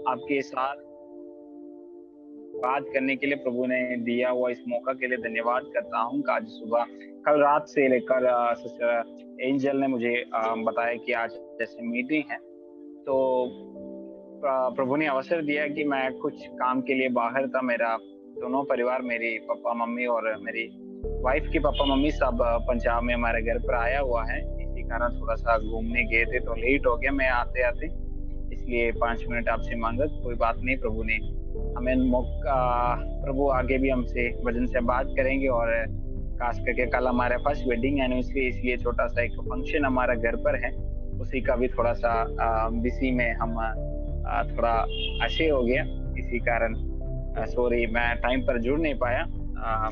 आपके साथ बात करने के लिए प्रभु ने दिया हुआ इस मौका के लिए धन्यवाद करता हूँ। आज सुबह कल रात से लेकर सिस्टर एंजल ने मुझे बताया कि आज जैसे मीटिंग है, तो प्रभु ने अवसर दिया कि मैं कुछ काम के लिए बाहर था। मेरा दोनों परिवार, मेरी पापा मम्मी और मेरी वाइफ के पापा मम्मी सब पंजाब में हमारे घर पर आया हुआ है। इसी कारण थोड़ा सा घूमने गए थे तो लेट हो गया मैं आते आते, इसलिए 5 मिनट आपसे मांगा। कोई बात नहीं, प्रभु ने हमें मौका, प्रभु आगे भी हमसे वचन से बात करेंगे। और खास करके कल हमारे पास वेडिंग एनिवर्सरी, इसलिए छोटा सा एक फंक्शन हमारा घर पर है, उसी का भी थोड़ा सा बिजी में हम थोड़ा अच्छे हो गया। इसी कारण सॉरी, मैं टाइम पर जुड़ नहीं पाया।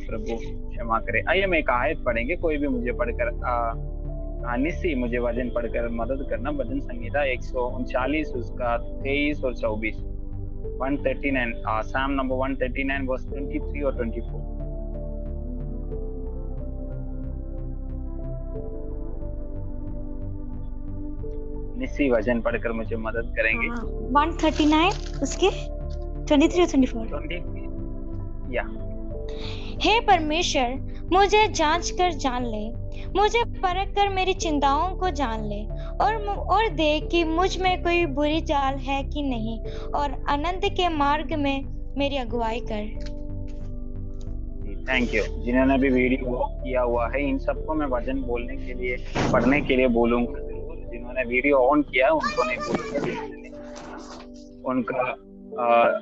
प्रभु क्षमा करे। आइए हम एक आयत पढ़ेंगे, कोई भी मुझे पढ़कर निस्सी मुझे वचन पढ़कर मदद करना। भजन संहिता 139 उसका 23 और 24, 139, साम नंबर 139 वर्स 23 और 24। निस्सी वचन पढ़कर मुझे मदद करेंगे। 139 उसके 23 और 24। या हे परमेश्वर, मुझे जांच कर जान ले, मुझे परख कर मेरी चिंताओं को जान ले, और देख कि मुझ में कोई बुरी चाल है कि नहीं, और अनंत के मार्ग में मेरी अगुवाई कर। Thank you. जिन्होंने भी वीडियो किया हुआ है, इन सबको मैं वचन बोलने के लिए, पढ़ने के लिए बोलूंगा जरूर। जिन्होंने वीडियो ऑन किया उनको नहीं बोलूंगा,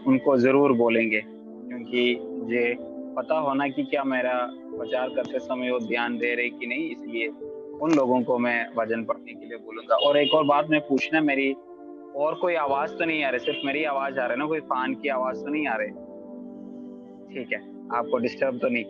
उनको जरूर बोलेंगे, क्योंकि मुझे पता होना कि क्या मेरा प्रचार करते समय वो ध्यान दे रहे कि नहीं, इसलिए उन लोगों को मैं वचन पढ़ने के लिए बोलूंगा। और एक और बात मैं पूछना, मेरी और कोई आवाज तो नहीं आ रही, सिर्फ मेरी आवाज आ रही ना? कोई फैन की आवाज तो नहीं आ रही? ठीक है, आपको डिस्टर्ब तो नहीं?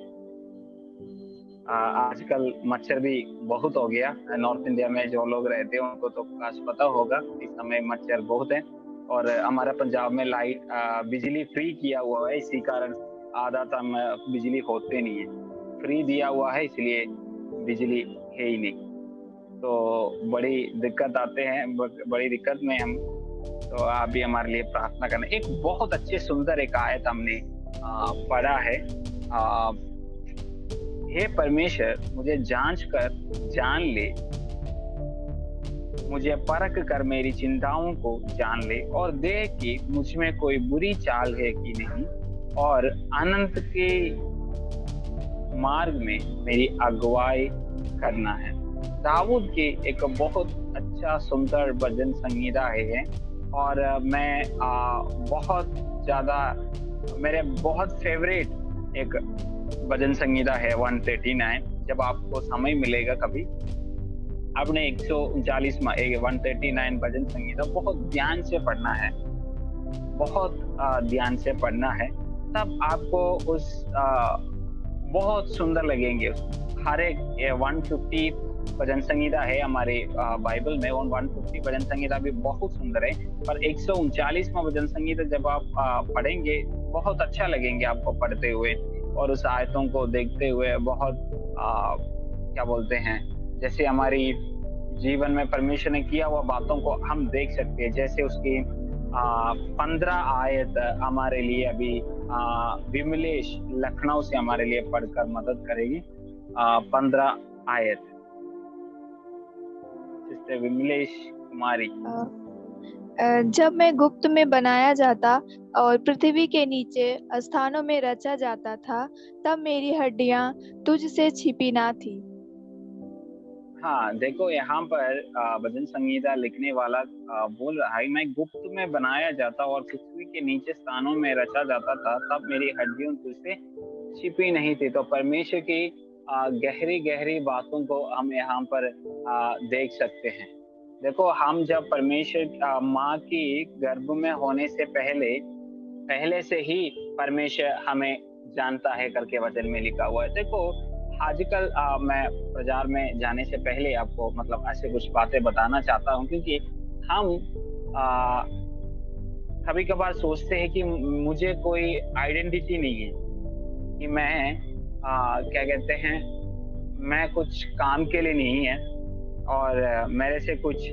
आजकल मच्छर भी बहुत हो गया। नॉर्थ इंडिया में जो लोग रहते हैं उनको तो खास पता होगा, इस समय मच्छर बहुत है। और हमारा पंजाब में लाइट बिजली फ्री किया हुआ है, इसी कारण आधा तम बिजली होते नहीं है। फ्री दिया हुआ है इसलिए बिजली है ही नहीं, तो बड़ी दिक्कत आते हैं, बड़ी दिक्कत में हम। तो आप भी हमारे लिए प्रार्थना करना। एक बहुत अच्छे सुंदर एक आयत हमने पढ़ा है। हे परमेश्वर, मुझे जांच कर जान ले, मुझे परख कर मेरी चिंताओं को जान ले, और देख कि मुझ में कोई बुरी चाल है कि नहीं, और अनंत के मार्ग में मेरी अगुवाई करना है। दाऊद की एक बहुत अच्छा सुंदर भजन संहिता है, और मैं बहुत ज्यादा, मेरे बहुत फेवरेट एक भजन संहिता है 139। जब आपको समय मिलेगा कभी, आपने 139 139 भजन संहिता बहुत ध्यान से पढ़ना है, बहुत ध्यान से पढ़ना है, तब आपको उस बहुत सुंदर लगेंगे। हर एक 150 भजन संहिता है हमारे बाइबल में, और 150 भजन संहिता भी बहुत सुंदर है। पर 139वां भजन संहिता जब आप पढ़ेंगे, बहुत अच्छा लगेंगे आपको पढ़ते हुए, और उस आयतों को देखते हुए बहुत क्या बोलते हैं, जैसे हमारी जीवन में परमेश्वर ने किया हुआ बातों को हम देख सकते हैं। जैसे उसकी 15 आयत हमारे लिए अभी विमलेश लखनऊ से हमारे लिए पढ़कर मदद करेगी। 15 आयत सिस्टर विमलेश कुमारी। जब मैं गुप्त में बनाया जाता और पृथ्वी के नीचे स्थानों में रचा जाता था, तब मेरी हड्डियां तुझसे छिपी ना थी। हाँ, देखो यहाँ पर भजन संहिता लिखने वाला बोल रहा है, मैं गुप्त में बनाया जाता और पृथ्वी के नीचे स्थानों में रचा जाता था, तब मेरी हड्डियां तुझसे छिपी नहीं थी। तो परमेश्वर की गहरी गहरी बातों को हम यहाँ पर देख सकते हैं। देखो, हम जब परमेश्वर माँ की गर्भ में होने से पहले से ही परमेश्वर हमें जानता है करके वचन में लिखा हुआ है। देखो, आजकल मैं प्रचार में जाने से पहले आपको मतलब ऐसे कुछ बातें बताना चाहता हूँ, क्योंकि हम कभी कभार सोचते हैं कि मुझे कोई आइडेंटिटी नहीं है, कि मैं क्या कहते हैं, मैं कुछ काम के लिए नहीं है और मेरे से कुछ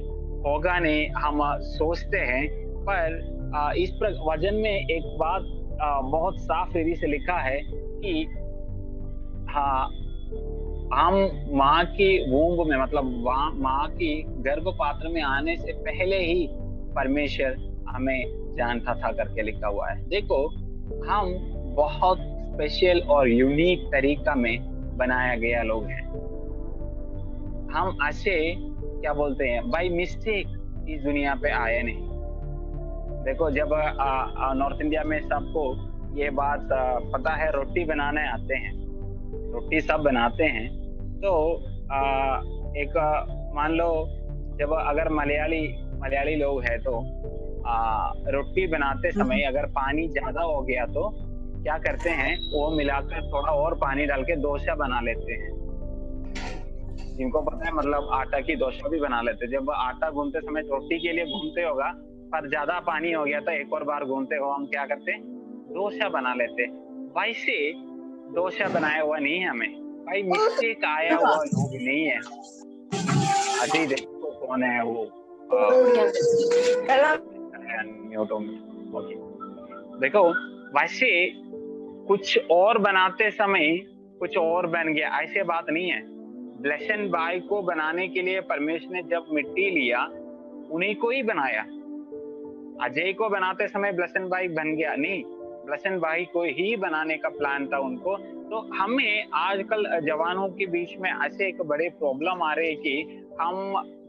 होगा नहीं, हम सोचते हैं। पर इस वचन में एक बात बहुत साफ रीति से लिखा है कि हाँ, हम माँ की वूम्ब में, मतलब माँ की गर्भपात्र में आने से पहले ही परमेश्वर हमें जानता था करके लिखा हुआ है। देखो, हम बहुत स्पेशल और यूनिक तरीका में बनाया गया लोग हैं। हम ऐसे क्या बोलते हैं, बाय मिस्टेक इस दुनिया पे आए नहीं। देखो, जब नॉर्थ इंडिया में सबको ये बात पता है, रोटी बनाने आते हैं, रोटी सब बनाते हैं। तो एक मान लो, जब अगर मलयाली लोग हैं तो रोटी बनाते समय अगर पानी ज्यादा हो गया तो क्या करते हैं, वो मिलाकर थोड़ा और पानी डाल के डोसा बना लेते हैं। जिनको पता है, मतलब आटा की डोसा भी बना लेते हैं। जब आटा गूंथते समय रोटी के लिए गूंथते होगा, पर ज्यादा पानी हो गया तो एक और बार गूंथते हो, हम क्या करते हैं, डोसा बना लेते। वैसे डोसा बनाया हुआ नहीं है हमें, भाई मिस्टेक आया हुआ लोग नहीं है। अभी देखो कौन है वो, देखो वैसे कुछ और बनाते समय कुछ और बन गया, ऐसे बात नहीं है। ब्लेसन भाई को बनाने के लिए परमेश्वर ने जब मिट्टी लिया, उन्हीं को ही बनाया। अजय को बनाते समय ब्लेसन भाई बन गया नहीं, ब्लेसन भाई को ही बनाने का प्लान था उनको। तो हमें आजकल जवानों के बीच में ऐसे एक बड़े प्रॉब्लम आ रहे हैं कि हम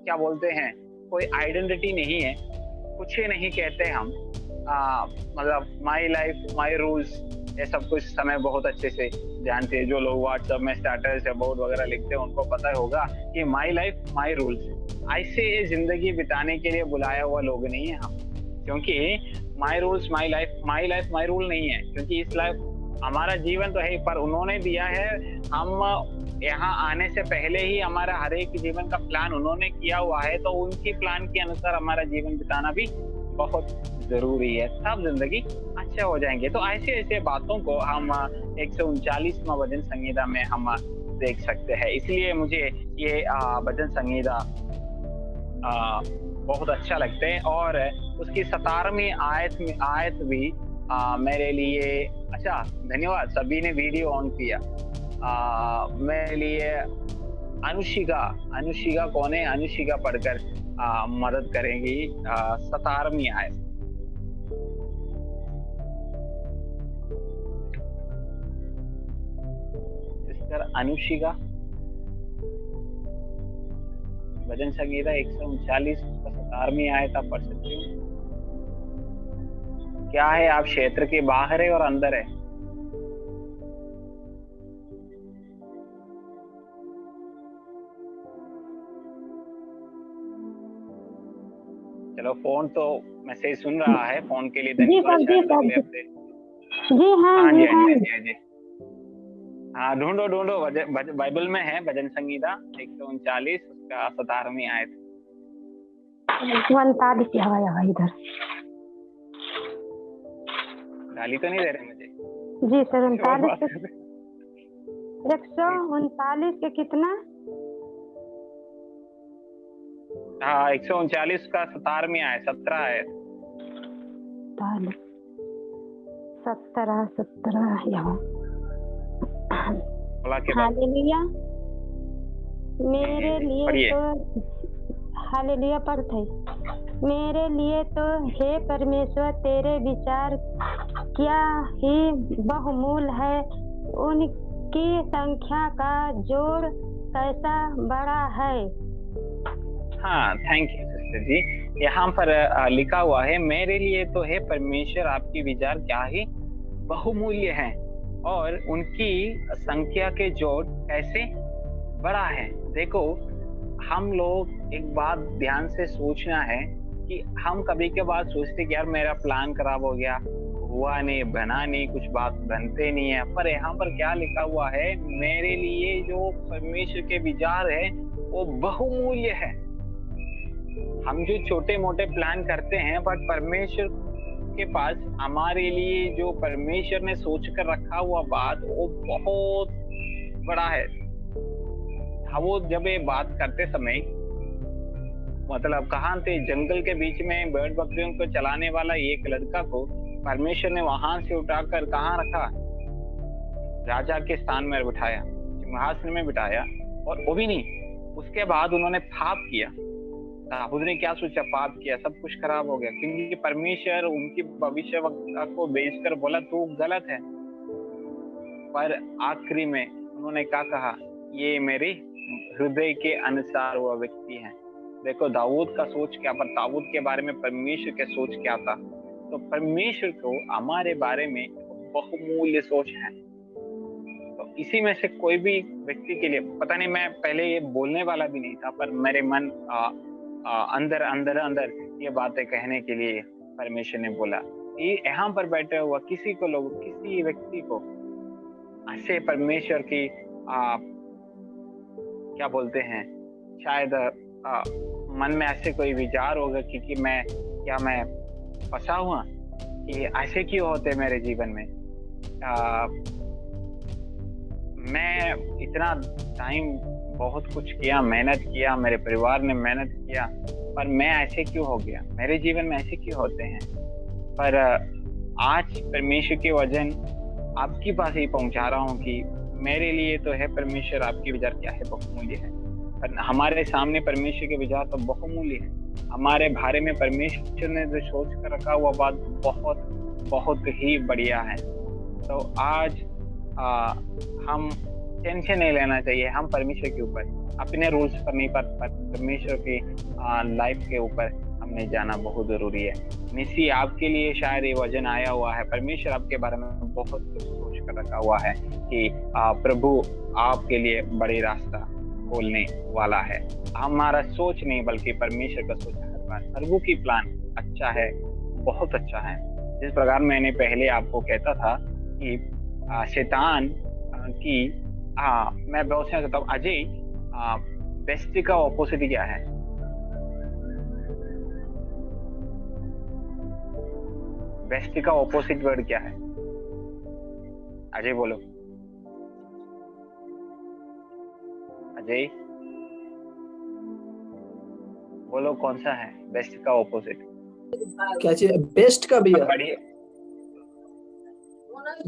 क्या बोलते हैं, कोई आइडेंटिटी नहीं है, कुछ ही नहीं कहते हम। मतलब माई लाइफ माई रूल्स, ये सब कुछ समय बहुत अच्छे से जानते हैं। जो लोग व्हाट्सएप में स्टेटस अबाउट वगैरह लिखते हैं, उनको पता होगा कि माई लाइफ माई रूल्स। ऐसे जिंदगी बिताने के लिए बुलाया हुआ लोग नहीं है हम, क्योंकि my rules my life my rule नहीं है। क्योंकि इस लाइफ हमारा जीवन तो है, पर उन्होंने दिया है। हम यहाँ आने से पहले ही हमारा हर एक जीवन का प्लान उन्होंने किया हुआ है, तो उनकी प्लान के अनुसार हमारा जीवन बिताना भी बहुत जरूरी है, तब जिंदगी अच्छा हो जाएंगे। तो ऐसे ऐसे बातों को हम 139वां भजन संहिता में हम देख सकते हैं। इसलिए मुझे ये भजन संहिता बहुत अच्छा लगता है। और उसकी 17वीं आयत भी मेरे लिए अच्छा, धन्यवाद सभी ने वीडियो ऑन किया। मेरे लिए अनुशिका कौन है, अनुशिका पढ़कर मदद करेंगी 17वीं आयत। सिस्टर अनुशिका, भजन संहिता 139 17वीं आयत आप पढ़ सकते हो। क्या है, आप क्षेत्र के बाहर है और अंदर है? चलो, फोन तो मैसेज सुन रहा है, फोन के लिए धन्यवाद। जी हाँ जी हाँ जी हाँ, ढूंढो बाइबल में है भजन संहिता 139 उसका 17वीं आयत। 39 हवा इधर गाली तो नहीं दे रहे मुझे? जी सर, 139 के कितना? हाँ, 139 का 17वीं आयत, 17 आयत। 17 यहाँ। हालेलुया, मेरे लिए तो हालेलुया पढ़ते। मेरे लिए तो हे परमेश्वर तेरे विचार क्या ही बहुमूल है, उनकी संख्या का जोड़ कैसा बड़ा है। हाँ, थैंक यू सिस्टर जी। यहाँ पर लिखा हुआ है, मेरे लिए तो हे परमेश्वर आपके विचार क्या ही बहुमूल्य हैं और उनकी संख्या के जोड़ कैसे बड़ा है। देखो, हम लोग एक बात ध्यान से सोचना है कि हम कभी के बाद सोचते कि यार मेरा प्लान खराब हो गया, हुआ नहीं, बना नहीं, कुछ बात बनते नहीं है। पर यहाँ पर क्या लिखा हुआ है, मेरे लिए जो परमेश्वर के विचार है वो बहुमूल्य है। हम जो छोटे मोटे प्लान करते हैं, बट परमेश्वर के पास हमारे लिए जो परमेश्वर ने सोच कर रखा हुआ बात वो बहुत बड़ा है। वो जब ये बात करते समय मतलब कहाँ थे, जंगल के बीच में भेड़ बकरियों को चलाने वाला एक लड़का को परमेश्वर ने वहां से उठाकर कहाँ रखा, राजा के स्थान में बिठाया, सिंहासन में बिठाया। और वो भी नहीं, उसके बाद उन्होंने पाप किया। दाऊद ने क्या सोचा, पाप किया, सब कुछ खराब हो गया, क्योंकि परमेश्वर उनकी भविष्यवक्ता को भेजकर बोला तू गलत है। पर आखिरी में उन्होंने क्या कहा, ये मेरे हृदय के अनुसार वह व्यक्ति है। देखो दाऊद का सोच क्या, पर दाऊद के बारे में परमेश्वर के सोच क्या था। तो परमेश्वर को हमारे बारे में बहुमूल्य सोच है। तो इसी में से कोई भी व्यक्ति के लिए, पता नहीं, मैं पहले ये बोलने वाला भी नहीं था, पर मेरे मन अंदर अंदर अंदर ये बातें कहने के लिए परमेश्वर ने बोला कि यहाँ पर बैठे हुआ किसी को, लोग किसी व्यक्ति को ऐसे परमेश्वर की क्या बोलते हैं, शायद मन में ऐसे कोई विचार होगा कि मैं फंसा हुआ, कि ऐसे क्यों होते मेरे जीवन में, मैं इतना टाइम बहुत कुछ किया, मेहनत किया, मेरे परिवार ने मेहनत किया, पर मैं ऐसे क्यों हो गया, मेरे जीवन में ऐसे क्यों होते हैं। पर आज परमेश्वर के वचन आपके पास ही पहुंचा रहा हूँ कि मेरे लिए तो है परमेश्वर, आपके विचार क्या है, बहुमूल्य है। पर हमारे सामने परमेश्वर के विचार तो बहुमूल्य है। हमारे बारे में परमेश्वर ने जो सोच कर रखा हुआ बात बहुत बहुत ही बढ़िया है। तो आज हम टेंशन नहीं लेना चाहिए, हम परमेश्वर के ऊपर, अपने रूल्स पर नहीं, पर परमेश्वर की लाइफ के ऊपर हमने जाना बहुत जरूरी है। निसी आपके लिए शायद ये वचन आया हुआ है, परमेश्वर आपके बारे में बहुत कुछ सोच कर रखा हुआ है कि प्रभु आपके लिए बड़ी रास्ता खोलने वाला है। हमारा सोच नहीं बल्कि परमेश्वर का सोच हर बार, प्रभु की प्लान अच्छा है, बहुत अच्छा है। जिस प्रकार मैंने पहले आपको कहता था कि शैतान की मैं बहुत से कहता हूँ, अजय बेस्ट का ऑपोजिट क्या है? बेस्ट का ऑपोजिट वर्ड क्या है? अजय बोलो, अजय बोलो, कौन सा है बेस्ट का ऑपोजिट? क्या चीज बेस्ट का भी है? बढ़िया,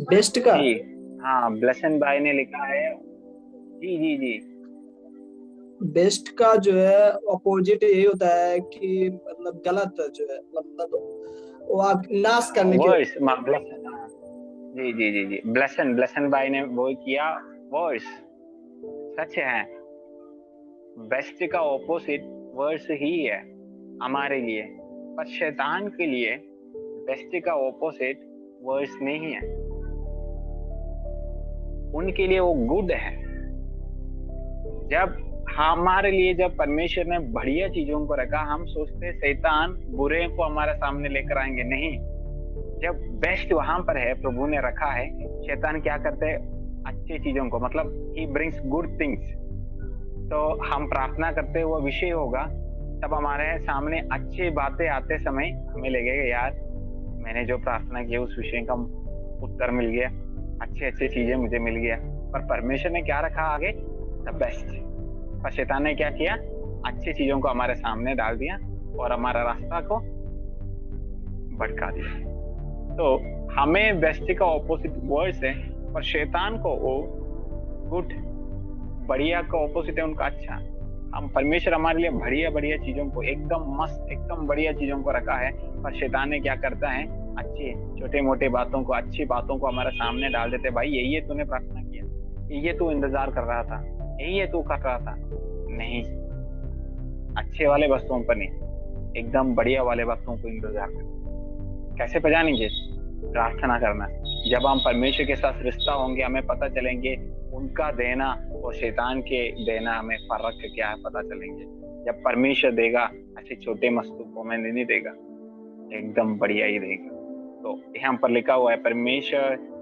बेस्ट का जी हाँ, ब्लेसन भाई ने लिखा है। जी जी जी, बेस्ट का जो है ऑपोजिट यही होता है कि मतलब गलत जो है, मतलब वो आप नाश करने के। वर्स, जी जी जी जी, ब्लेसन भाई ने वो किया, वर्स सच है। बेस्ट का ऑपोजिट वर्स ही है हमारे लिए, पर शैतान के लिए बेस्ट का ऑपोजिट वर्स नहीं है। उनके लिए वो गुड है। जब हमारे लिए, जब परमेश्वर ने बढ़िया चीजों को रखा, हम सोचते शैतान बुरे को हमारे सामने लेकर आएंगे, नहीं। जब बेस्ट वहां पर है, प्रभु ने रखा है, शैतान क्या करते हैं, अच्छी चीजों को, मतलब ही ब्रिंग्स गुड थिंग्स। तो हम प्रार्थना करते वो विषय होगा, तब हमारे सामने अच्छी बातें आते समय हमें लगेगा यार मैंने जो प्रार्थना की उस विषय का उत्तर मिल गया, अच्छी अच्छी चीजें मुझे मिल गया। पर परमेश्वर ने क्या रखा आगे, द बेस्ट। पर शैतान ने क्या किया, अच्छी चीजों को हमारे सामने डाल दिया और हमारा रास्ता को भटका दिया। तो हमें बेस्ट का ऑपोजिट वर्ड्स है, पर शैतान को वो गुड, बढ़िया का ऑपोजिट है उनका अच्छा। हम परमेश्वर हमारे लिए बढ़िया बढ़िया चीजों को, एकदम मस्त, एकदम बढ़िया चीजों को रखा है, पर शैतान ने क्या करता है, अच्छी छोटे मोटे बातों को, अच्छी बातों को हमारे सामने डाल देते। भाई यही है तूने प्रार्थना किया, ये तू इंतजार कर रहा था, यही है तू कर रहा था, नहीं, अच्छे वाले वस्तुओं पर नहीं, एकदम बढ़िया वाले वस्तुओं को इंतजार कर। कैसे पहचानेंगे? प्रार्थना करना। जब हम परमेश्वर के साथ रिश्ता होंगे, हमें पता चलेंगे उनका देना और शैतान के देना हमें फर्क क्या है पता चलेंगे। जब परमेश्वर देगा, ऐसे छोटे मस्तूकों में नहीं देगा, एकदम बढ़िया ही देगा। तो यहाँ पर लिखा हुआ है परमेश्वर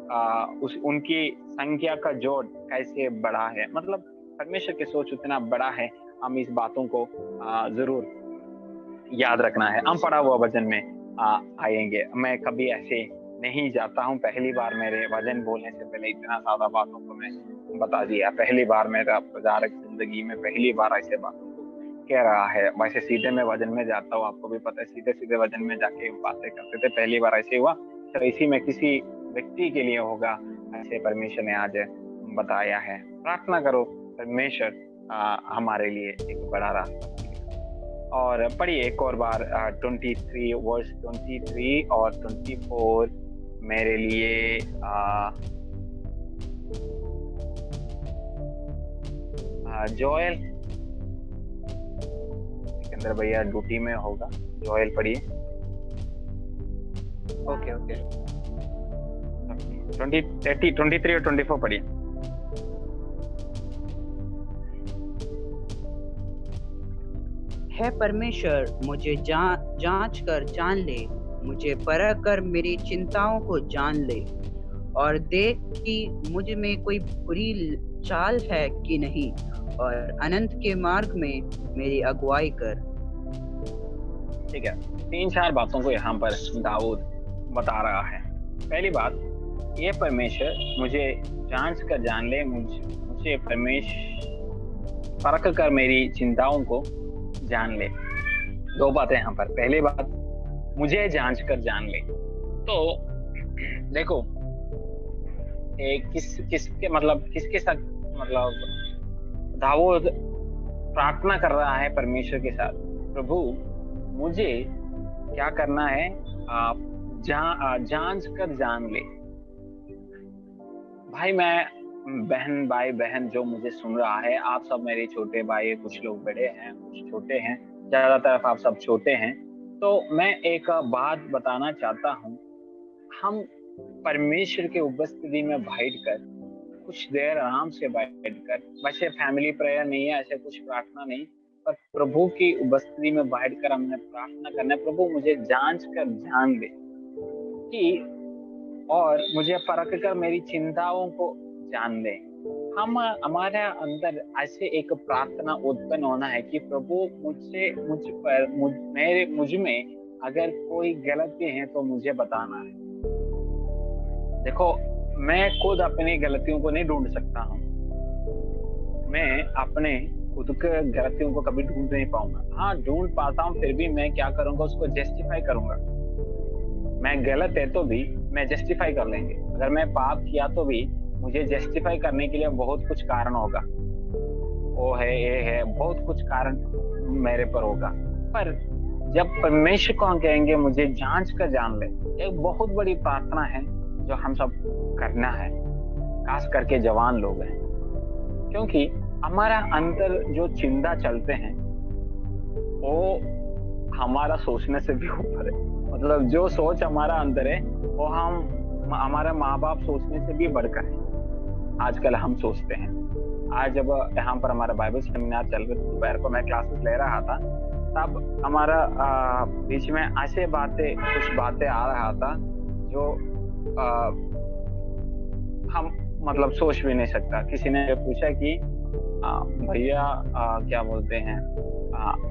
उनकी संख्या का जोड़ कैसे बड़ा है, मतलब परमेश्वर की सोच उतना बड़ा है। हम इस बातों को जरूर याद रखना है। हम पढ़ा हुआ वचन में आएंगे। मैं कभी ऐसे नहीं जाता हूँ, पहली बार मेरे वचन बोलने से पहले इतना ज्यादा बातों को मैं बता दिया। पहली बार मेरा प्रचारक जिंदगी में पहली बार ऐसे बातों को कह रहा है। वैसे सीधे मैं वजन में जाता हूँ, आपको भी पता है, सीधे सीधे वजन में जाके बातें करते थे। पहली बार ऐसे हुआ, तो इसी में किसी व्यक्ति के लिए होगा, ऐसे परमेश्वर ने आज बताया है। प्रार्थना करो, परमेश्वर हमारे लिए एक बड़ा रास्ता। और पढ़िए एक और बार 23 वर्स 23 और 24 मेरे लिए जोएल, सिकंदर भैया ड्यूटी में होगा, जोएल पढ़िए। ओके 23 और 24 पढ़िए। है परमेश्वर, मुझे जांच कर जान ले, मुझे परख कर मेरी चिंताओं को जान ले, और देख कि मुझ में कोई बुरी चाल है कि नहीं, और अनंत के मार्ग में मेरी अगुवाई कर। ठीक है, 3-4 बातों को यहाँ पर दाऊद बता रहा है। पहली बात, ये परमेश्वर मुझे जांच कर जान ले, मुझे परमेश्वर परख कर मेरी चिंताओं को जान ले। 2 बातें यहाँ पर। पहली बात, मुझे जांच कर जान ले। तो देखो, किसके साथ दाऊद प्रार्थना कर रहा है परमेश्वर के साथ, प्रभु मुझे क्या करना है, आप जांच कर जान ले। भाई बहन जो मुझे सुन रहा है, आप सब मेरे छोटे भाई, कुछ लोग बड़े हैं, कुछ छोटे हैं, ज्यादातर आप सब छोटे हैं। तो मैं एक बात बताना चाहता हूँ, हम परमेश्वर के उपस्थिति में बैठकर कुछ देर आराम से बैठकर, वैसे फैमिली प्रेयर नहीं है, ऐसे कुछ प्रार्थना नहीं, पर प्रभु की उपस्थिति में बैठकर हमने प्रार्थना करना है, प्रभु मुझे जांच कर जान दे कि, और मुझे परख कर मेरी चिंताओं को जान दे। हमारे अंदर ऐसे एक प्रार्थना उत्पन्न होना है कि प्रभु मुझ में अगर कोई गलती है तो मुझे बताना है। देखो, मैं खुद अपनी गलतियों को नहीं ढूंढ सकता हूँ, मैं अपने खुद के गलतियों को कभी ढूंढ नहीं पाऊंगा। हाँ, ढूंढ पाता हूँ, फिर भी मैं क्या करूंगा, उसको जस्टिफाई करूंगा। मैं गलत है तो भी मैं जस्टिफाई कर लेंगे। अगर मैं पाप किया तो भी मुझे जस्टिफाई करने के लिए बहुत कुछ कारण होगा, वो है, ये है, बहुत कुछ कारण मेरे पर होगा। पर जब परमेश्वर को हम कहेंगे मुझे जांच कर जान ले, एक बहुत बड़ी प्रार्थना है जो हम सब करना है, खास करके जवान लोग हैं, क्योंकि हमारा अंदर जो चिंता चलते हैं वो हमारा सोचने से भी ऊपर है। मतलब जो सोच हमारा अंदर है वो हमारा माँ बाप सोचने से भी बढ़कर है। आजकल हम सोचते हैं, आज जब यहाँ पर हमारा बाइबल सेमिनार चल रहा था, दोपहर को मैं क्लासेस ले रहा था, तब हमारा बीच में ऐसे कुछ बातें आ रहा था जो हम सोच भी नहीं सकता। किसी ने पूछा कि भैया क्या बोलते हैं,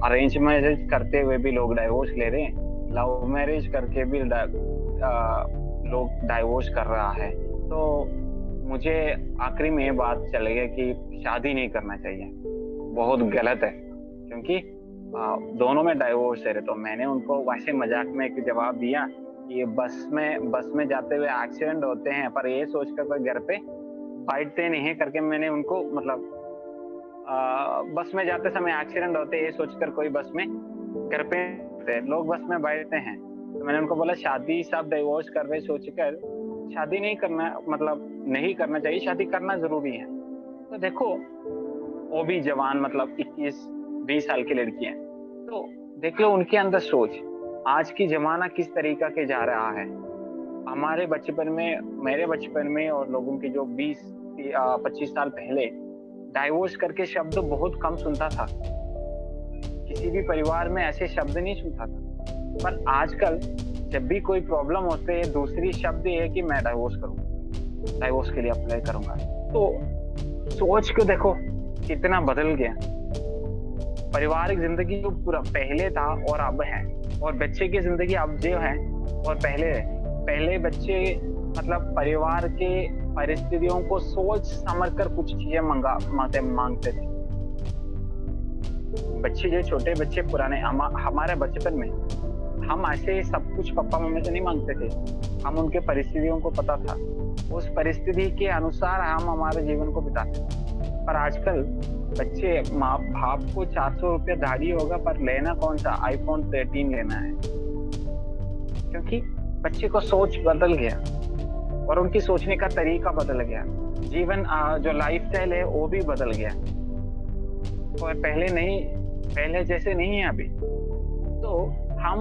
अरेंज मैरिज करते हुए भी लोग डाइवोर्स ले रहे हैं, लव मैरिज करके भी लोग डाइवोर्स कर रहा है। तो मुझे आखिरी में ये बात चली गई कि शादी नहीं करना चाहिए, बहुत गलत है, क्योंकि दोनों में डाइवोर्स है। तो मैंने उनको वैसे मजाक में एक जवाब दिया कि बस में जाते हुए एक्सीडेंट होते हैं, पर ये सोचकर कोई घर पे बैठते नहीं है करके मैंने उनको बस में जाते समय एक्सीडेंट होते हैं ये सोचकर कोई बस में घर पे लोग बस में बैठते हैं। तो मैंने उनको बोला शादी सब डाइवोर्स कर रहे सोचकर शादी नहीं करना, नहीं करना चाहिए, शादी करना जरूरी है। तो देखो, वो भी जवान 21-20 साल की लड़की है, तो देख लो उनके अंदर सोच। आज की जमाना किस तरीका के जा रहा है। हमारे बचपन में, मेरे बचपन में और लोगों के जो 20-25 साल पहले डाइवोर्स करके शब्द बहुत कम सुनता था, किसी भी परिवार में ऐसे शब्द नहीं सुनता था। पर आजकल जब भी कोई प्रॉब्लम होती है, दूसरी शब्द ये है कि मैं डाइवोर्स करूंगा, डाइवोर्स के लिए अप्लाई करूंगा। तो सोच को देखो कितना बदल गया। पारिवारिक जिंदगी जो पूरा पहले था और अब है, और बच्चे की जिंदगी अब जो है और पहले बच्चे परिवार के परिस्थितियों को सोच समझ कर कुछ चीजें मांगते थे। बच्चे जो छोटे बच्चे पुराने हमारे बचपन में हम ऐसे सब कुछ पापा मम्मी से नहीं मांगते थे। हम उनके परिस्थितियों को पता था, उस परिस्थिति के अनुसार हम हमारे जीवन को बिताते थे। पर आजकल बच्चे माँ बाप को 400 रुपया दाढ़ी होगा पर लेना कौन सा iPhone 13 लेना है, क्योंकि बच्चे को सोच बदल गया और उनकी सोचने का तरीका बदल गया। जीवन जो लाइफस्टाइल है वो भी बदल गया, और पहले जैसे नहीं है अभी। तो हम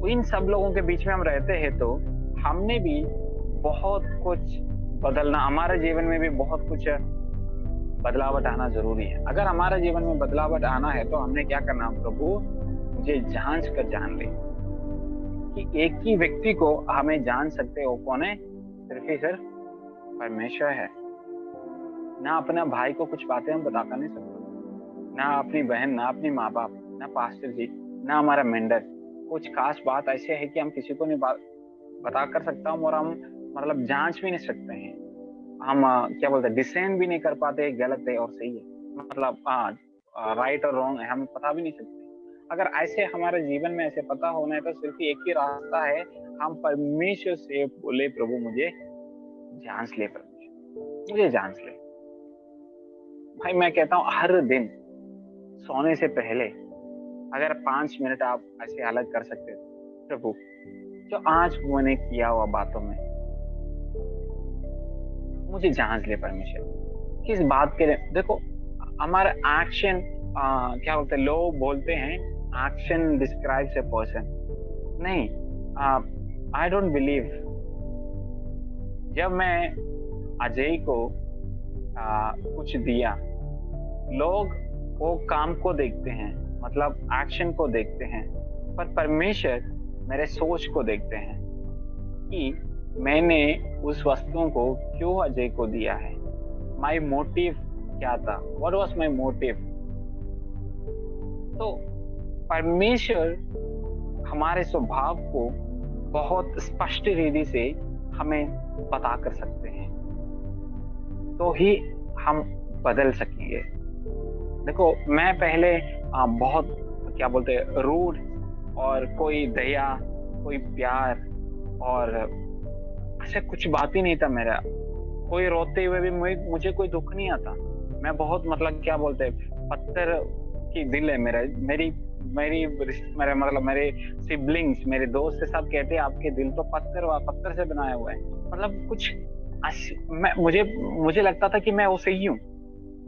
इन सब लोगों के बीच में हम रहते हैं, तो हमने भी बहुत कुछ बदलना, हमारे जीवन में भी बहुत कुछ बदलावट आना जरूरी है। अगर हमारे जीवन में बदलावट आना है तो हमने क्या करना, प्रभु मुझे जांच कर जान ले। कि एक ही व्यक्ति को हमें जान सकते हो, कौन है? सिर्फ ही सिर्फ परमेश्वर है। ना अपना भाई को कुछ बातें हम बता नहीं सकते, ना अपनी बहन, ना अपनी माँ बाप, ना पास्टर जी, ना हमारा मेंटर। कुछ खास बात ऐसे है कि हम किसी को नहीं बता कर सकता हूँ, और हम मतलब जांच भी नहीं सकते हैं। हम क्या बोलते हैं, डिसेंड भी नहीं कर पाते गलत है और सही है, मतलब राइट और रॉन्ग है, हम पता भी नहीं सकते। अगर ऐसे हमारे जीवन में ऐसे पता होना है तो सिर्फ एक ही रास्ता है, हम परमेश्वर से बोले, प्रभु मुझे जांच ले, परमेश्वर मुझे जांच ले। भाई मैं कहता हूँ हर दिन सोने से पहले अगर 5 मिनट आप ऐसे अलग कर सकते थे, प्रभु जो आज मैंने किया हुआ बातों में मुझे जांच ले परमेश्वर, किस बात के लिए। देखो हमारा एक्शन क्या बोलते हैं, लोग बोलते हैं एक्शन डिस्क्राइब्स ए पर्सन। नहीं, आई डोंट बिलीव। जब मैं अजय को कुछ दिया, लोग वो काम को देखते हैं, मतलब एक्शन को देखते हैं, पर परमेश्वर मेरे सोच को देखते हैं कि मैंने उस वस्तुओं को क्यों अजय को दिया है। माय मोटिव क्या था, व्हाट वाज माय मोटिव। तो परमेश्वर हमारे स्वभाव को बहुत स्पष्ट रीति से हमें बता कर सकते हैं, तो ही हम बदल सकेंगे। देखो मैं पहले बहुत क्या बोलते हैं रूड, और कोई दया, कोई प्यार, और ऐसे कुछ बात ही नहीं था मेरा। कोई रोते हुए भी मुझे कोई दुख नहीं आता। मैं बहुत मतलब क्या बोलते हैं, पत्थर की दिल है मेरा। मेरे मतलब मेरे सिबलिंग्स, मेरे दोस्त सब कहते हैं आपके दिल तो पत्थर से बनाया हुआ है। मतलब कुछ मुझे लगता था कि मैं वो सही हूँ,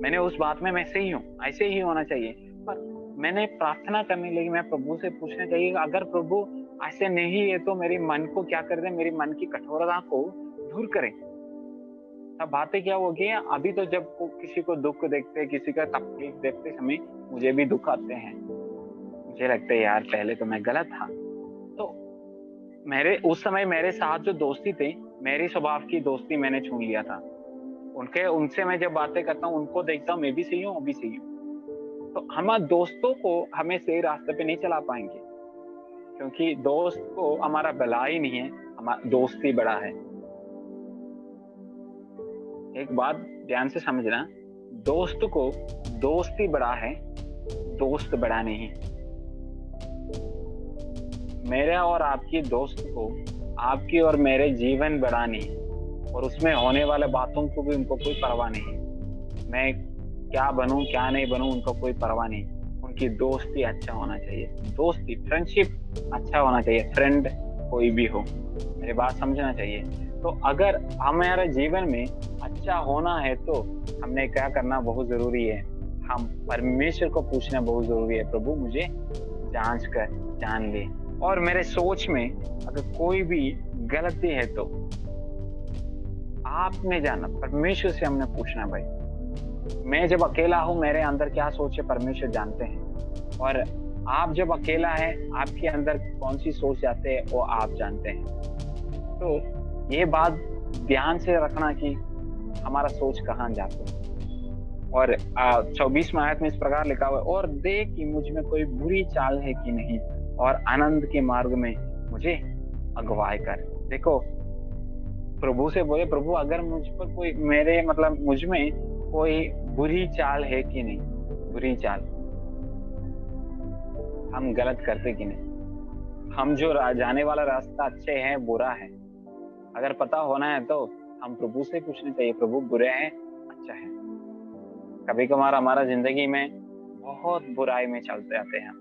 मैंने उस बात में मैं सही हूँ, ऐसे ही होना चाहिए। पर मैंने प्रार्थना करने लगी, मैं प्रभु से पूछना चाहिए, अगर प्रभु ऐसे नहीं है तो मेरे मन को क्या कर दे, मेरी मन की कठोरता को दूर करें। तब बातें क्या होगी, अभी तो जब किसी को दुख देखते, किसी का तकलीफ देखते समय मुझे भी दुख आते हैं। मुझे लगता है यार पहले तो मैं गलत था। तो उस समय मेरे साथ जो दोस्ती थे, मेरी स्वभाव की दोस्ती मैंने चुन लिया था। उनसे मैं जब बातें करता हूँ, उनको देखता हूँ, मैं भी सही हूँ, वो भी सही हूँ। तो हमारे दोस्तों को हमें सही रास्ते पे नहीं चला पाएंगे, क्योंकि दोस्त को हमारा भला ही नहीं है, हमारा दोस्त ही बड़ा है। एक बात ध्यान से समझना, दोस्त को दोस्त ही बड़ा है, दोस्त बड़ा नहीं। मेरे और आपकी दोस्त को आपकी और मेरे जीवन बड़ा नहीं, और उसमें होने वाले बातों को भी उनको कोई परवाह नहीं। मैं क्या बनूं क्या नहीं बनूं उनको कोई परवाह नहीं। उनकी दोस्ती अच्छा होना चाहिए, दोस्ती फ्रेंडशिप अच्छा होना चाहिए। फ्रेंड कोई भी हो, मेरी बात समझना चाहिए। तो अगर हमारे जीवन में अच्छा होना है तो हमने क्या करना बहुत जरूरी है, हम परमेश्वर को पूछना बहुत जरूरी है, प्रभु मुझे जांच कर जान ले। और मेरे सोच में अगर कोई भी गलती है तो आपने जाना, परमेश्वर से हमने पूछना। भाई मैं जब अकेला हूं, मेरे अंदर क्या सोच है परमेश्वर जानते हैं, और आप जब अकेला है आपके अंदर कौन सी सोच जाते हैं वो आप जानते हैं। तो ये बात ध्यान से रखना कि हमारा सोच कहाँ जाता है। और 24वां आयत में इस प्रकार लिखा हुआ है, और देख कि मुझ में कोई बुरी चाल है कि नहीं, और आनंद के मार्ग में मुझे अगुवाई कर। देखो प्रभु से बोले, प्रभु अगर मुझ पर कोई मुझ में कोई बुरी चाल है कि नहीं, बुरी चाल। हम गलत करते कि नहीं, हम जो जाने वाला रास्ता अच्छे है बुरा है, अगर पता होना है तो हम प्रभु से पूछना चाहिए, प्रभु बुरे हैं अच्छा है। कभी कभार हमारा जिंदगी में बहुत बुराई में चलते आते हैं,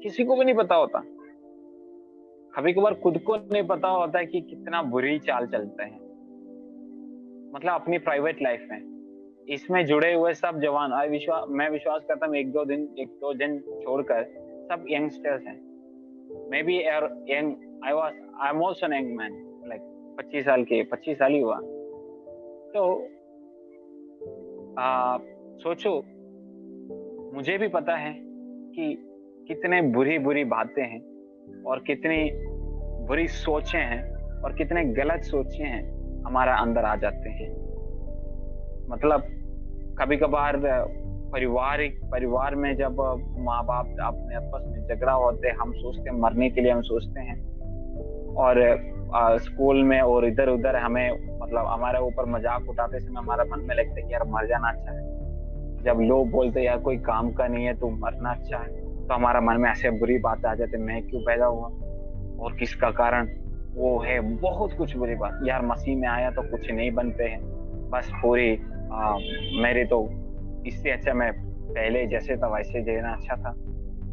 किसी को भी नहीं पता होता, कभी कभार खुद को नहीं पता होता है कि कितना बुरी चाल चलते हैं, मतलब अपनी प्राइवेट लाइफ में। इसमें जुड़े हुए सब जवान, मैं विश्वास करता हूँ एक दो दिन छोड़कर सब यंगस्टर्स हैं। May be young, I am also young man, like 25 साल ही हुआ। तो सोचो, मुझे भी पता है कि कितने बुरी बातें हैं और कितनी बुरी सोचें हैं और कितने गलत सोचें हैं हमारा अंदर आ जाते हैं। मतलब कभी कभार परिवार में जब माँ बाप अपने आपस में झगड़ा होते, हम सोचते हैं मरने के लिए, हम सोचते हैं, और स्कूल में और इधर उधर हमें मतलब हमारे ऊपर मजाक उठाते समय हमारा मन में लगता है कि यार मर जाना अच्छा है। जब लोग बोलते यार कोई काम का नहीं है तो मरना अच्छा है, तो हमारा मन में ऐसे बुरी बात आ जाती, मैं क्यों पैदा हुआ और किसका कारण, वो है बहुत कुछ बुरी बात। यार मसीह में आया तो कुछ नहीं बनते हैं, बस पूरी मेरे तो इससे अच्छा मैं पहले जैसे था वैसे जीना अच्छा था।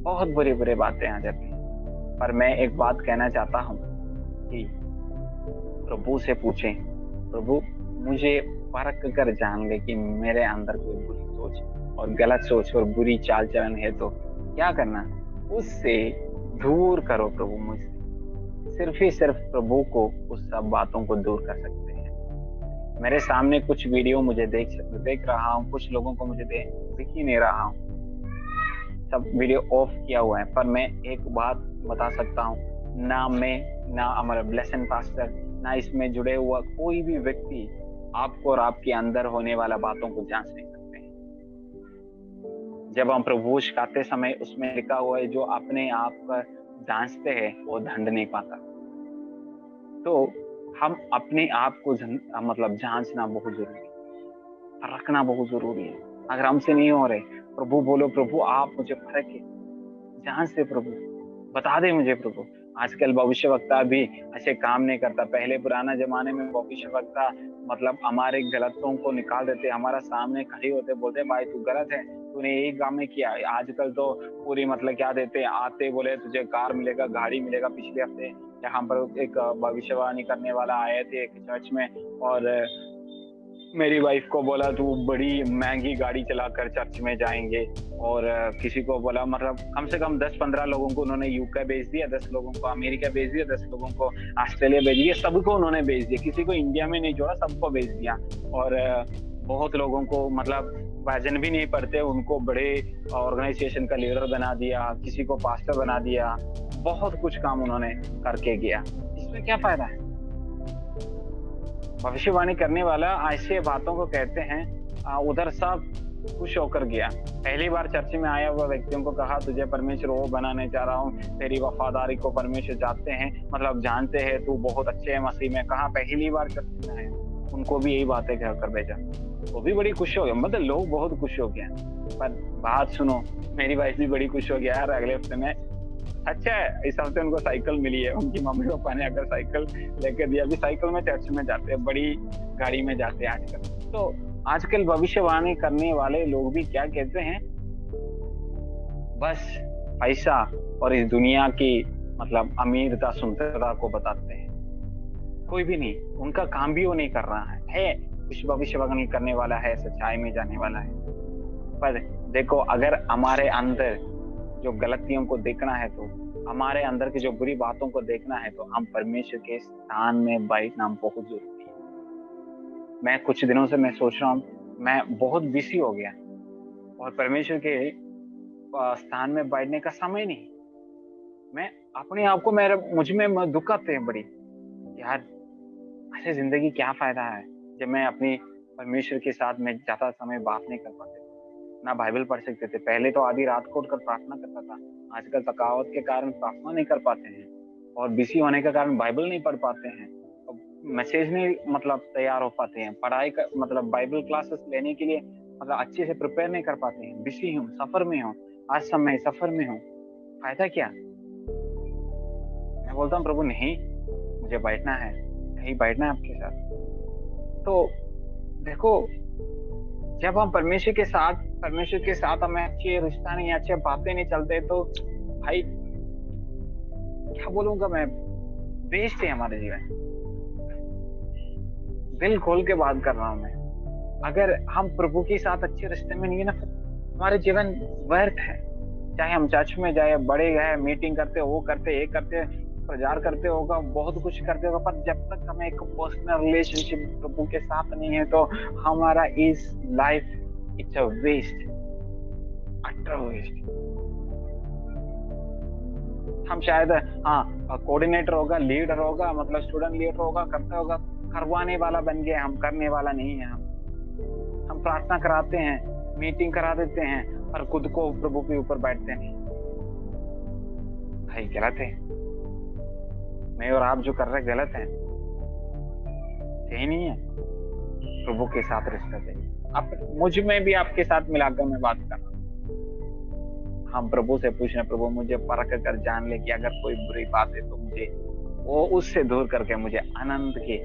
बहुत बुरी बातें आ जाती हैं। पर मैं एक बात कहना चाहता हूँ कि प्रभु से पूछें, प्रभु मुझे परख कर जान ले कि मेरे अंदर कोई बुरी सोच और गलत सोच और बुरी चाल चलन है तो क्या करना, उससे दूर करो प्रभु मुझसे। सिर्फ ही सिर्फ प्रभु को उस सब बातों को दूर कर सकते हैं। मेरे सामने कुछ वीडियो मुझे देख रहा हूँ, कुछ लोगों को मुझे दिख ही नहीं रहा हूँ, सब वीडियो ऑफ किया हुआ है। पर मैं एक बात बता सकता हूँ, ना मैं, ना हमारा ब्लेसन पास्टर, ना इसमें जुड़े हुआ कोई भी व्यक्ति आपको और आपके अंदर होने वाला बातों को जांच नहीं सकते हैं। जब हम प्रभु गाते समय उसमें लिखा हुआ है, जो अपने आप पर जांचते हैं वो दंड नहीं पाता। तो हम अपने आप को मतलब जांचना बहुत जरूरी है, परखना बहुत जरूरी है। अगर हमसे नहीं हो रहे, प्रभु बोलो, प्रभु आप मुझे परखे, जांच दे प्रभु, बता दे मुझे प्रभु। आजकल भविष्यवक्ता भी ऐसे काम नहीं करता। पहले पुराना जमाने में भविष्यवक्ता मतलब हमारे गलतों को निकाल देते, हमारा सामने खड़े होते, बोलते भाई तू गलत है, तूने यही काम में किया। आजकल तो पूरी मतलब क्या देते, आते बोले तुझे कार मिलेगा, गाड़ी मिलेगा। पिछले हफ्ते यहाँ पर एक भविष्यवाणी करने वाला आए थे एक चर्च में, और मेरी वाइफ को बोला तू बड़ी महंगी गाड़ी चलाकर चर्च में जाएंगे, और किसी को बोला, मतलब कम से कम 10-15 लोगों को उन्होंने यूके भेज दिया, 10 लोगों को अमेरिका भेज दिया, 10 लोगों को ऑस्ट्रेलिया भेज दिया, सबको उन्होंने भेज दिया, किसी को इंडिया में नहीं जोड़ा, सबको भेज दिया। और बहुत लोगों को मतलब भजन भी नहीं पढ़ते, उनको बड़े ऑर्गेनाइजेशन का लीडर बना दिया, किसी को पास्टर बना दिया, बहुत कुछ काम उन्होंने करके गया। इसमें क्या फायदा है? भविष्यवाणी करने वाला ऐसे बातों को कहते हैं, उधर सब खुश होकर गया। पहली बार चर्च में आया हुआ व्यक्तियों को कहा तुझे परमेश्वर वो बनाने जा रहा हूँ, तेरी वफादारी को परमेश्वर जानते हैं, मतलब जानते हैं, तू बहुत अच्छे है मसीह में। कहा पहली बार चर्च में आया, उनको भी यही बातें कहकर भेजा, वो भी बड़ी खुश हो गया, मतलब लोग बहुत खुश हो गया। पर बात सुनो, मेरी वाइफ भी बड़ी खुश हो गया यार। अगले हफ्ते में अच्छा है, इस हफ्ते उनको साइकिल मिली है, उनकी मम्मी पापा ने अगर साइकिल लेकर दिया, अभी साइकिल में चर्च में जाते हैं, बड़ी गाड़ी में जाते हैं आजकल। तो आजकल भविष्यवाणी करने वाले लोग भी क्या कहते हैं, बस पैसा और इस दुनिया की मतलब अमीरता सुंदरता को बताते हैं, कोई भी नहीं, उनका काम भी वो नहीं कर रहा है कुछ भविष्यवाणी करने वाला है, सच्चाई में जाने वाला है। पर देखो, अगर हमारे अंदर जो गलतियों को देखना है, तो हमारे अंदर की जो बुरी बातों को देखना है, तो हम परमेश्वर के स्थान में बैठना बहुत जरूरी है। मैं कुछ दिनों से मैं सोच रहा हूँ, मैं बहुत बिजी हो गया और परमेश्वर के स्थान में बैठने का समय नहीं। मैं अपने आप को मुझ में दुख आते हैं बड़ी, यार ऐसे जिंदगी क्या फायदा है जब मैं अपनी परमेश्वर के साथ में ज्यादा समय बात नहीं कर पाते, ना बाइबल पढ़ सकते थे। पहले तो आधी रात को उठकर प्रार्थना करता था, आजकल थकावट के कारण प्रार्थना नहीं कर पाते हैं, और बिजी होने के कारण बाइबल नहीं पढ़ पाते हैं, मैसेज नहीं मतलब तैयार हो पाते हैं, पढ़ाई का मतलब बाइबल क्लासेस लेने के लिए मतलब अच्छे से प्रिपेयर नहीं कर पाते हैं, बिजी हूँ, सफर में हूँ, आज समय सफर में हूँ। फायदा क्या? मैं बोलता हूँ प्रभु नहीं, मुझे बैठना है, कहीं बैठना है आपके साथ। तो देखो, जब हम परमेश्वर के साथ हमें अच्छे रिश्ता नहीं, अच्छे बातें नहीं चलते, तो भाई क्या बोलूंगा मैं, वेस्ट है हमारे जीवन। दिल खोल के बात कर रहा हूं मैं। अगर हम प्रभु के साथ अच्छे रिश्ते में नहीं है ना, हमारे जीवन व्यर्थ है। चाहे हम चर्च में जाए, बड़े गए, मीटिंग करते, वो करते, ये करते, प्रचार करते होगा, बहुत कुछ करते होगा, पर जब तक हमें एक पर्सनल रिलेशनशिप प्रभु के साथ नहीं है, तो हमारा इस life it's a waste, utter waste. हम शायद कोऑर्डिनेटर होगा, लीडर होगा, मतलब स्टूडेंट लीडर होगा, करता होगा, करवाने वाला बन गए हम, करने वाला नहीं है हम प्रार्थना कराते हैं, मीटिंग करा देते हैं, और खुद को प्रभु के ऊपर बैठते नहीं। भाई गलत है, मैं और आप जो कर रहे गलत है, सही नहीं है। प्रभु के साथ रिश्ता चाहिए। अब मुझ में भी आपके साथ मिलाकर मैं बात कर रहा हूँ। हम प्रभु से पूछ रहे, प्रभु मुझे परख कर जान ले कि अगर कोई बुरी बात है तो मुझे वो उससे दूर करके मुझे आनंद के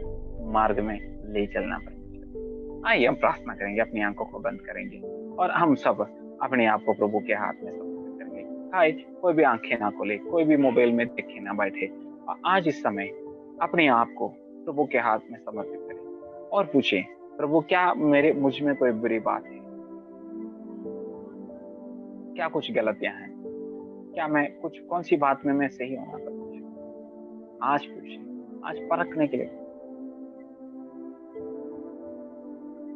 मार्ग में ले चलना पड़ेगा। आइए हम प्रार्थना करेंगे, अपनी आंखों को बंद करेंगे और हम सब अपने आप को प्रभु के हाथ में समर्पित करेंगे। आइए कोई भी आंखें ना खोले, कोई भी मोबाइल में देखे ना बैठे, और आज इस समय अपने आप को प्रभु के हाथ में समर्पित करें और पूछें, प्रभु क्या मुझ में कोई बुरी बात है? क्या कुछ गलतियां हैं? क्या मैं कौन सी बात में मैं सही होना कर? आज पूछें, आज परखने के लिए।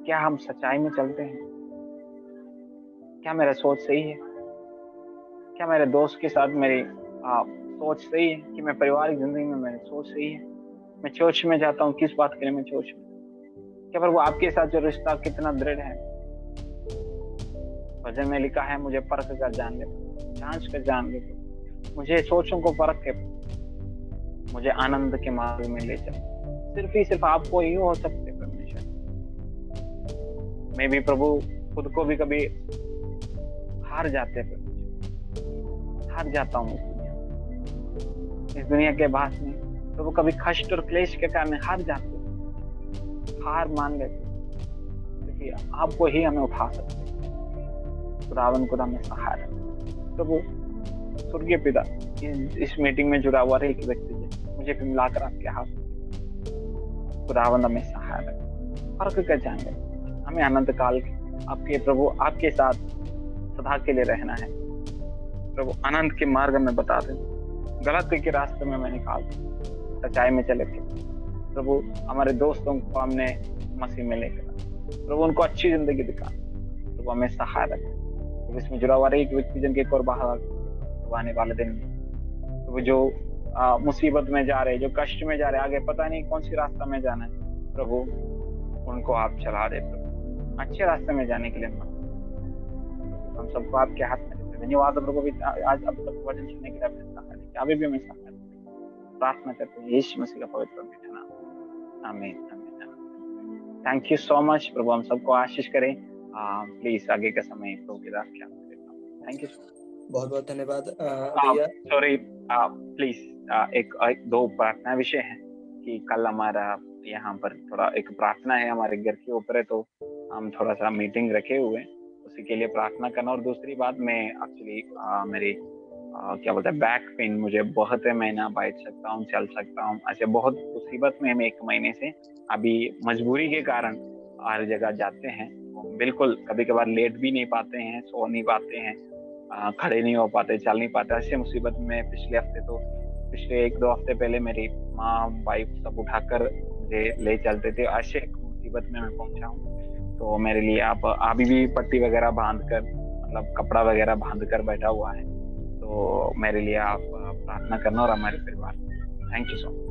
क्या हम सच्चाई में चलते हैं? क्या मेरा सोच सही है? क्या मेरे दोस्त के साथ मेरी सोच सही है? कि मैं पारिवारिक जिंदगी में मेरी सोच सही है? मैं चर्च में जाता हूँ, किस बात के लिए मैं चर्च में? क्या पर वो आपके साथ जो रिश्ता कितना दृढ़ है? वचन में लिखा है, मुझे परख कर जान ले, जांच कर जान ले, मुझे सोचों को परख के मुझे आनंद के मार्ग में ले चल। सिर्फ आपको ही हो सकते परमेश्वर। मैं भी प्रभु खुद को भी कभी हार जाते हैं, हार जाता हूँ इस दुनिया के बात में। प्रभु कभी कष्ट और क्लेश के कारण हार जाते, हार मान लेते, क्योंकि आपको ही हमें उठा सकते। खुदावन को हमें सहारा। प्रभु स्वर्गीय पिता, इस मीटिंग में जुड़ा हुआ एक व्यक्ति मुझे भी मिलाकर आपके हाथ, खुदावन हमें सहारा, फर्क कर जाएंगे हमें अनंत काल आपके प्रभु आपके साथ सदा के लिए रहना है। प्रभु अनंत के मार्ग में बता दें, गलत के रास्ते में मैं निकाल दूं, सच्चाई में चले थे। प्रभु हमारे दोस्तों को हमने मसीह में लेकर, प्रभु उनको अच्छी जिंदगी दिखा, प्रभु हमें सहारा दे। तो इसमें जुड़ा हुआ एक व्यक्ति जिनके और बाहर आने वाले दिन तो जो मुसीबत में जा रहे, जो कष्ट में जा रहे, आगे पता नहीं कौन सी रास्ता में जाना है, प्रभु उनको आप चला दे। प्रभु अच्छे रास्ते में जाने के लिए हम सबको आपके हाथ में देते। धन्यवाद प्रभु भी आज अब तक वचन सुनने के लिए अभी भी हमें सहारा प्रार्थना करते हैं यीशु मसीह का पवित्र नाम। आमीन। थैंक यू सो मच प्रभु, हम सबको आशीष करें। प्लीज आगे का समय प्रभु के साथ क्या थैंक यू। बहुत बहुत धन्यवाद भैया। सॉरी प्लीज एक दो प्रार्थना विषय है कि कल हमारा यहाँ पर थोड़ा एक प्रार्थना है हमारे घर के ऊपर है, तो हम थोड़ा सा मीटिंग रखे हुए हैं, उसी के लिए प्रार्थना करना। और दूसरी बात, मैं एक्चुअली मेरी क्या बोलते हैं बैक पेन मुझे बहुत है, मैं ना बैठ सकता हूँ, चल सकता हूँ, ऐसे बहुत मुसीबत में हम 1 महीने से अभी मजबूरी के कारण हर जगह जाते हैं। बिल्कुल कभी कभार लेट भी नहीं पाते हैं, सो नहीं पाते हैं, खड़े नहीं हो पाते, चल नहीं पाते। ऐसे मुसीबत में पिछले 1-2 हफ्ते पहले मेरी माँ वाइफ सब उठाकर मुझे ले चलते थे। ऐसे मुसीबत में मैं पहुंचा हूँ, तो मेरे लिए आप अभी भी पट्टी वगैरह बांध कर, मतलब कपड़ा वगैरह बांध कर बैठा हुआ है, तो मेरे लिए आप प्रार्थना करना और हमारे परिवार। Thank you so much.